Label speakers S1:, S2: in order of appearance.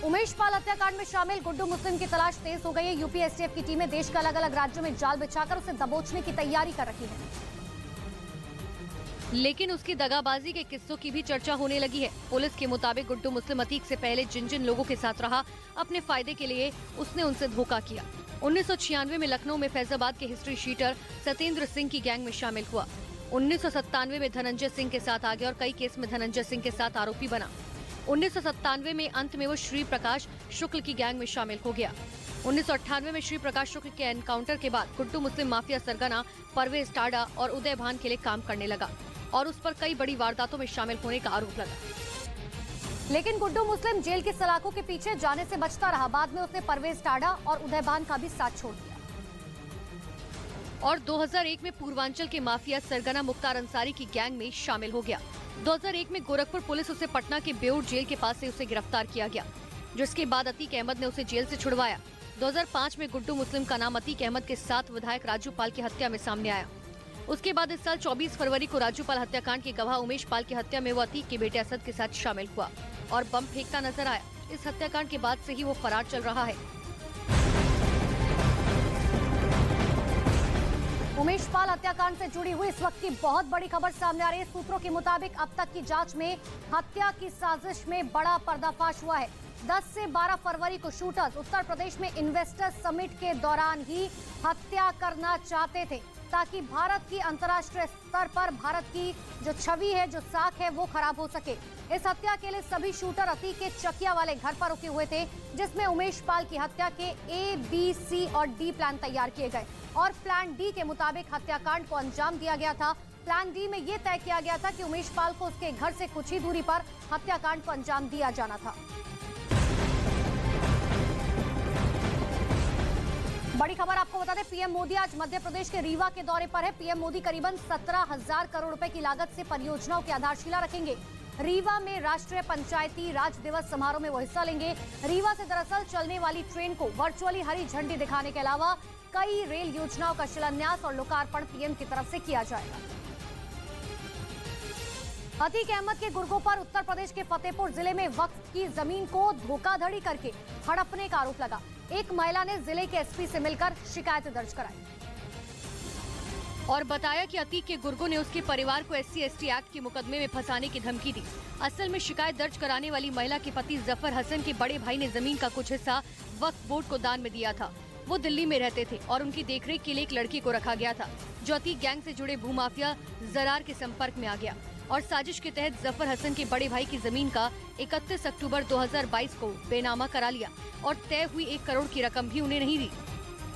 S1: उमेश पाल हत्याकांड में शामिल गुड्डू मुस्लिम की तलाश तेज हो गई है। यूपी एसटीएफ की टीमें देश के अलग अलग राज्यों में जाल बिछाकर उसे दबोचने की तैयारी कर रही है।
S2: लेकिन उसकी दगाबाजी के किस्सों की भी चर्चा होने लगी है। पुलिस के मुताबिक गुड्डू मुस्लिम अतीक से पहले जिन जिन लोगों के साथ रहा, अपने फायदे के लिए उसने उनसे धोखा किया। 1996 में लखनऊ में फैजाबाद के हिस्ट्री शीटर सत्येंद्र सिंह की गैंग में शामिल हुआ। 1997 में धनंजय सिंह के साथ आ गया और कई केस में धनंजय सिंह के साथ आरोपी बना। 1997 में अंत में वो श्री प्रकाश शुक्ल की गैंग में शामिल हो गया। 1998 में श्री प्रकाश शुक्ल के एनकाउंटर के बाद गुड्डू मुस्लिम माफिया सरगना परवेज टाडा और उदय भान के लिए काम करने लगा और उस पर कई बड़ी वारदातों में शामिल होने का आरोप लगा।
S1: लेकिन गुड्डू मुस्लिम जेल की सलाखों के पीछे जाने से बचता रहा। बाद में उसने परवेज टाडा और उदय भान का भी साथ छोड़ दिया
S2: और 2001 में पूर्वांचल के माफिया सरगना मुख्तार अंसारी की गैंग में शामिल हो गया। 2001 में गोरखपुर पुलिस उसे पटना के बेऊर जेल के पास से उसे गिरफ्तार किया गया, जिसके बाद अतीक अहमद ने उसे जेल से छुड़वाया। 2005 में गुड्डू मुस्लिम का नाम अतीक अहमद के साथ विधायक राजू पाल की हत्या में सामने आया। उसके बाद इस साल 24 फरवरी को राजू पाल हत्याकांड के गवाह उमेश पाल की हत्या में वो अतीक के बेटे असद के साथ शामिल हुआ और बम फेंकता नजर आया। इस हत्याकांड के बाद से ही वो फरार चल रहा है।
S1: उमेश पाल हत्याकांड से जुड़ी हुई इस वक्त की बहुत बड़ी खबर सामने आ रही है। सूत्रों के मुताबिक अब तक की जांच में हत्या की साजिश में बड़ा पर्दाफाश हुआ है। 10 से 12 फरवरी को शूटर्स उत्तर प्रदेश में इन्वेस्टर्स समिट के दौरान ही हत्या करना चाहते थे, ताकि भारत की अंतर्राष्ट्रीय स्तर पर भारत की जो छवि है, जो साख है, वो खराब हो सके। इस हत्या के लिए सभी शूटर अतीक के चकिया वाले घर पर रुके हुए थे, जिसमें उमेश पाल की हत्या के A, B, C और D प्लान तैयार किए गए और प्लान D के मुताबिक हत्याकांड को अंजाम दिया गया था। प्लान D में ये तय किया गया था कि उमेश पाल को उसके घर से कुछ ही दूरी पर हत्याकांड को अंजाम दिया जाना था। बड़ी खबर आपको बता दें, पीएम मोदी आज मध्य प्रदेश के रीवा के दौरे पर है। पीएम मोदी करीबन 17,000 करोड़ रुपए की लागत से परियोजनाओं की आधारशिला रखेंगे। रीवा में राष्ट्रीय पंचायती राज दिवस समारोह में वो हिस्सा लेंगे। रीवा से दरअसल चलने वाली ट्रेन को वर्चुअली हरी झंडी दिखाने के अलावा कई रेल योजनाओं का शिलान्यास और लोकार्पण पीएम की तरफ से किया जाएगा। अतीक अहमद के गुर्गों पर उत्तर प्रदेश के फतेहपुर जिले में वक्फ की जमीन को धोखाधड़ी करके हड़पने का आरोप लगा। एक महिला ने जिले के एसपी से मिलकर शिकायत दर्ज कराई
S2: और बताया कि अतीक के गुर्गों ने उसके परिवार को SC/ST एक्ट के मुकदमे में फंसाने की धमकी दी। असल में शिकायत दर्ज कराने वाली महिला के पति जफर हसन के बड़े भाई ने जमीन का कुछ हिस्सा वक्फ बोर्ड को दान में दिया था। वो दिल्ली में रहते थे और उनकी देखरेख के लिए एक लड़की को रखा गया था, जो अतीक गैंग से जुड़े भूमाफिया जरार के संपर्क में आ गया और साजिश के तहत जफर हसन के बड़े भाई की जमीन का 31 अक्टूबर 2022 को बेनामा करा लिया और तय हुई 1 करोड़ की रकम भी उन्हें नहीं दी।